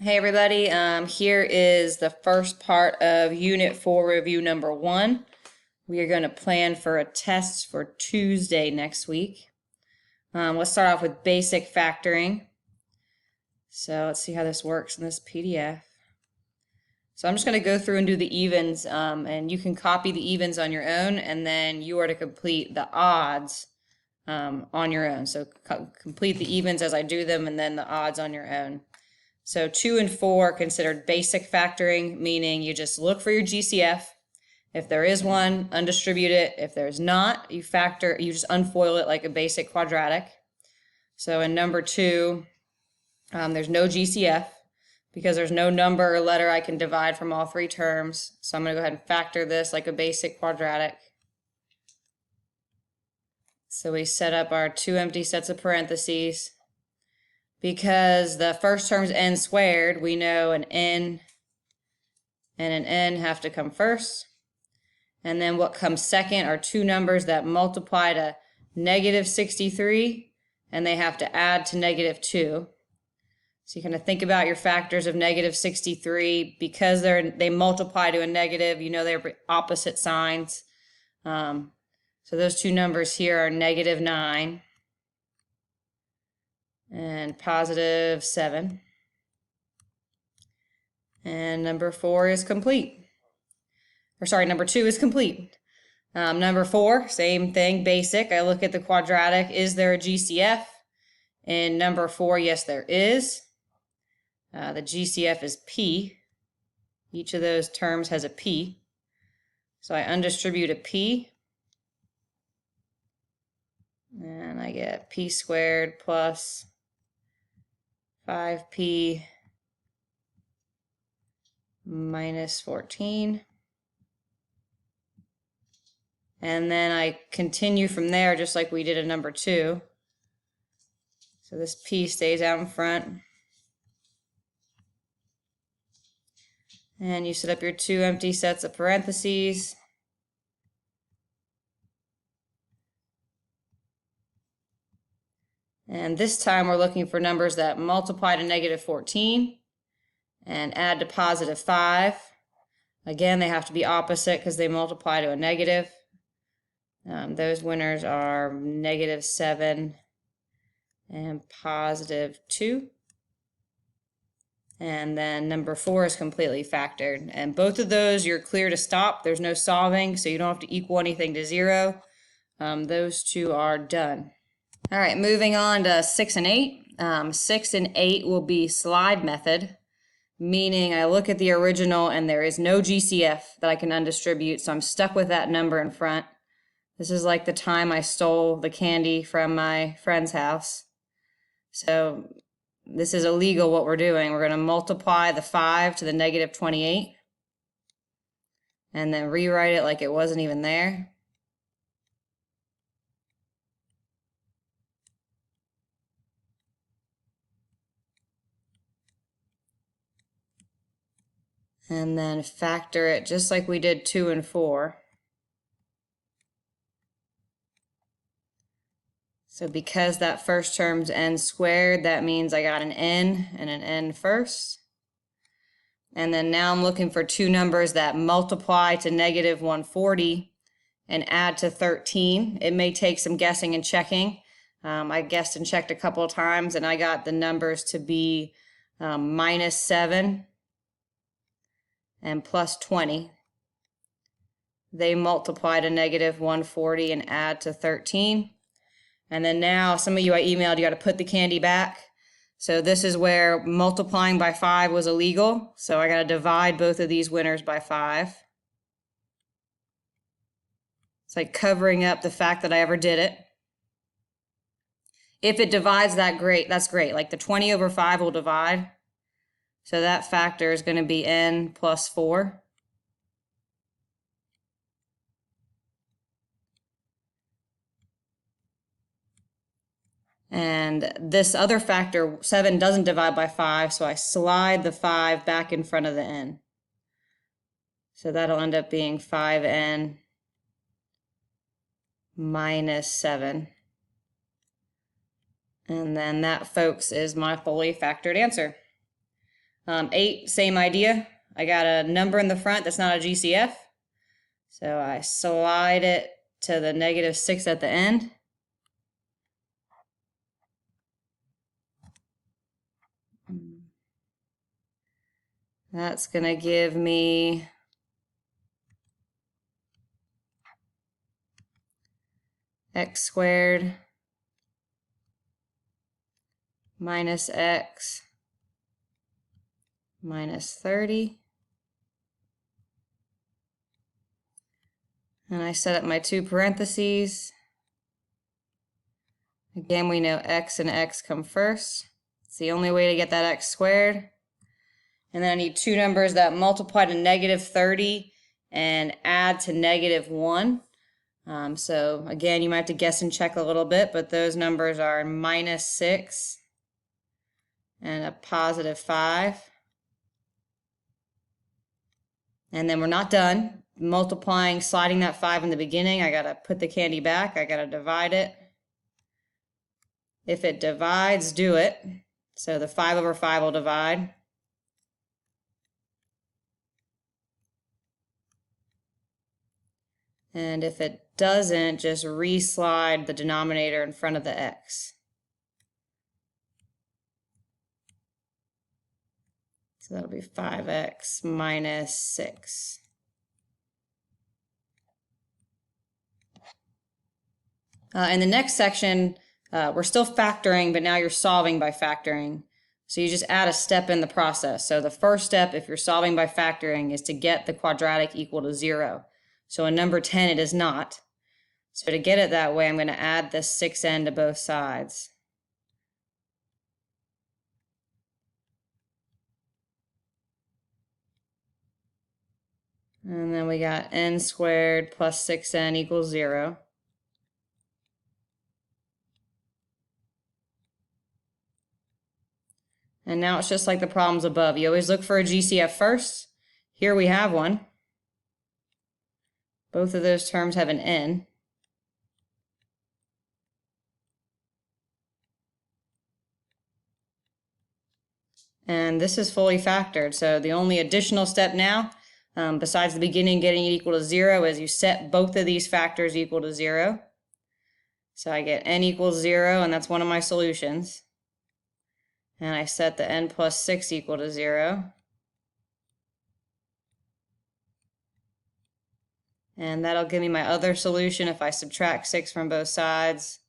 Hey everybody, here is the first part of Unit 4 review number 1. We are going to plan for a test for Tuesday next week. Let's start off with basic factoring. So let's see how this works in this PDF. So I'm just going to go through and do the evens, and you can copy the evens on your own, and then you are to complete the odds on your own. So complete the evens as I do them, and then the odds on your own. So 2 and 4 are considered basic factoring, meaning you just look for your GCF. If there is one, undistribute it. If there's not, you just unfoil it like a basic quadratic. So in number 2, there's no GCF because there's no number or letter I can divide from all 3 terms. So I'm going to go ahead and factor this like a basic quadratic. So we set up our 2 empty sets of parentheses. Because the first term's n squared, we know an n and an n have to come first. And then what comes second are 2 numbers that multiply to negative 63, and they have to add to negative 2. So you kind of think about your factors of negative 63. Because they multiply to a negative, you know they're opposite signs. So those 2 numbers here are negative 9. And positive 7. And number 4 is complete. Or sorry, number 2 is complete. Number 4, same thing, basic. I look at the quadratic. Is there a GCF? In number 4, yes, there is. The GCF is P. Each of those terms has a P. So I undistribute a P. And I get P squared plus 5p minus 14. And then I continue from there just like we did in number 2. So this p stays out in front. And you set up your 2 empty sets of parentheses. And this time we're looking for numbers that multiply to negative 14 and add to positive 5. Again, they have to be opposite because they multiply to a negative. Those winners are negative 7 and positive 2. And then number 4 is completely factored. And both of those you're clear to stop. There's no solving, so you don't have to equal anything to 0. Those 2 are done. All right, moving on to 6 and 8. 6 and 8 will be slide method, meaning I look at the original and there is no GCF that I can undistribute, so I'm stuck with that number in front. This is like the time I stole the candy from my friend's house. So this is illegal what we're doing. We're going to multiply the 5 to the negative 28 and then rewrite it like it wasn't even there. And then factor it just like we did 2 and 4. So because that first term's n squared, that means I got an n and an n first. And then now I'm looking for 2 numbers that multiply to negative 140 and add to 13. It may take some guessing and checking. I guessed and checked a couple of times, and I got the numbers to be minus 7 and plus 20. They multiply to negative 140 and add to 13. And then now, some of you I emailed, you got to put the candy back. So this is where multiplying by 5 was illegal. So I got to divide both of these winners by 5. It's like covering up the fact that I ever did it. If it divides, that's great. Like the 20 over 5 will divide. So that factor is going to be n plus 4. And this other factor, 7, doesn't divide by 5, so I slide the 5 back in front of the n. So that'll end up being 5n minus 7. And then that, folks, is my fully factored answer. 8, same idea. I got a number in the front that's not a GCF. So I slide it to the -6 at the end. That's going to give me x squared minus x minus 30. And I set up my 2 parentheses. Again, we know x and x come first. It's the only way to get that x squared. And then I need 2 numbers that multiply to -30 and add to -1. So again, you might have to guess and check a little bit, but those numbers are -6 and a +5. And then we're not done. Multiplying, sliding that 5 in the beginning, I gotta put the candy back, I gotta divide it. If it divides, do it. So the 5/5 will divide. And if it doesn't, just re-slide the denominator in front of the x. So that'll be 5x minus 6. In the next section, we're still factoring, but now you're solving by factoring. So you just add a step in the process. So the first step, if you're solving by factoring, is to get the quadratic equal to 0. So in number 10, it is not. So to get it that way, I'm going to add this 6n to both sides. And then we got n squared plus 6n equals 0. And now it's just like the problems above. You always look for a GCF first. Here we have one. Both of those terms have an n. And this is fully factored. So the only additional step now, besides the beginning getting it equal to 0, is you set both of these factors equal to 0. So I get n equals 0, and that's one of my solutions. And I set the n plus 6 equal to 0. And that'll give me my other solution if I subtract 6 from both sides.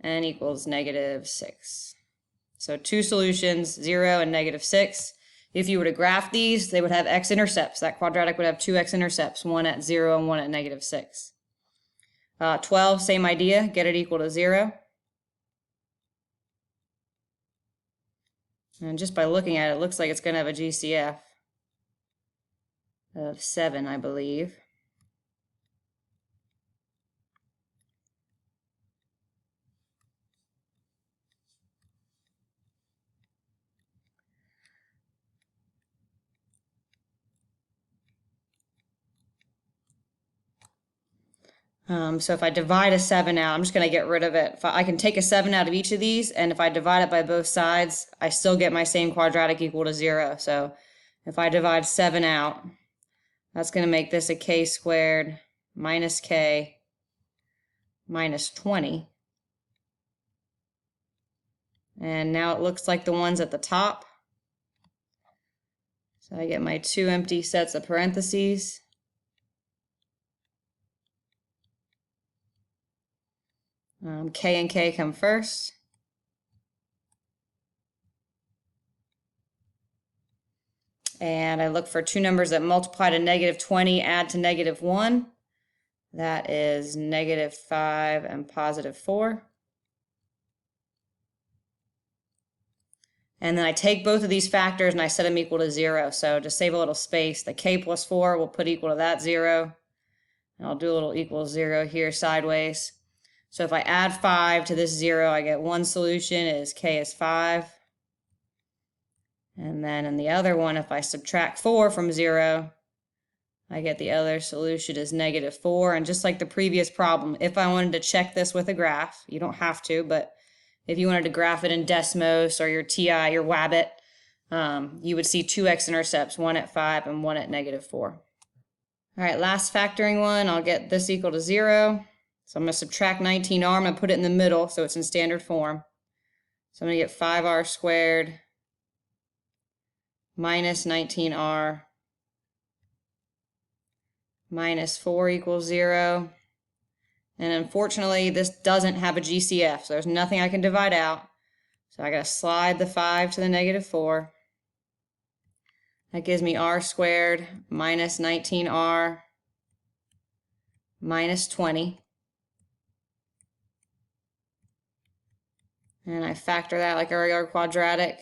N equals -6. So 2 solutions, 0 and -6. If you were to graph these, they would have x-intercepts. That quadratic would have 2 x-intercepts, one at 0 and one at -6. 12, same idea, get it equal to 0. And just by looking at it, it looks like it's going to have a GCF of 7, I believe. So if I divide a 7 out, I'm just going to get rid of it. If I can take a 7 out of each of these, and if I divide it by both sides, I still get my same quadratic equal to 0. So if I divide 7 out, that's going to make this a k squared minus k minus 20. And now it looks like the ones at the top. So I get my 2 empty sets of parentheses. K and K come first. And I look for 2 numbers that multiply to -20, add to -1. That is -5 and +4. And then I take both of these factors and I set them equal to 0. So to save a little space, the k plus 4 will put equal to that 0. And I'll do a little equals 0 here sideways. So if I add 5 to this 0, I get one solution is k is 5. And then in the other one, if I subtract 4 from 0, I get the other solution is -4. And just like the previous problem, if I wanted to check this with a graph, you don't have to, but if you wanted to graph it in Desmos or your TI, your Wabbit, you would see two x-intercepts, one at 5 and one at -4. All right, last factoring one, I'll get this equal to 0. So I'm going to subtract 19r. I'm going to put it in the middle so it's in standard form. So I'm going to get 5r squared minus 19r minus 4 equals 0. And unfortunately, this doesn't have a GCF, so there's nothing I can divide out. So I got to slide the 5 to the -4. That gives me r squared minus 19r minus 20. And I factor that like a regular quadratic.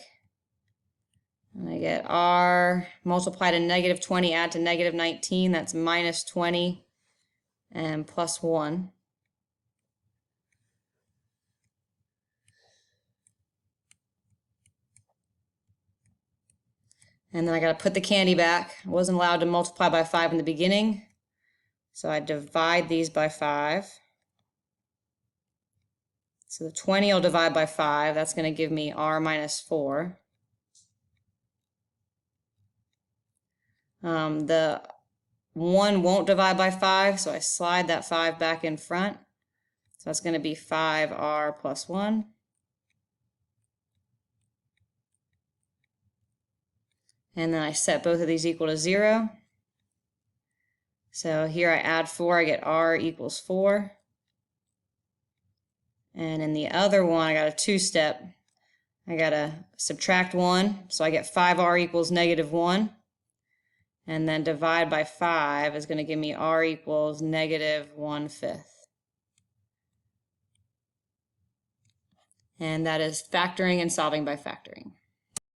And I get r multiplied to -20, add to -19, that's minus 20 and plus 1. And then I got to put the candy back. I wasn't allowed to multiply by 5 in the beginning. So I divide these by 5. So the 20 will divide by 5. That's going to give me r minus 4. The 1 won't divide by 5, so I slide that 5 back in front. So that's going to be 5r plus 1. And then I set both of these equal to 0. So here I add 4, I get r equals 4. And in the other one, I got a two-step. I got to subtract 1, so I get 5r equals -1. And then divide by 5 is going to give me r equals -1/5. And that is factoring and solving by factoring.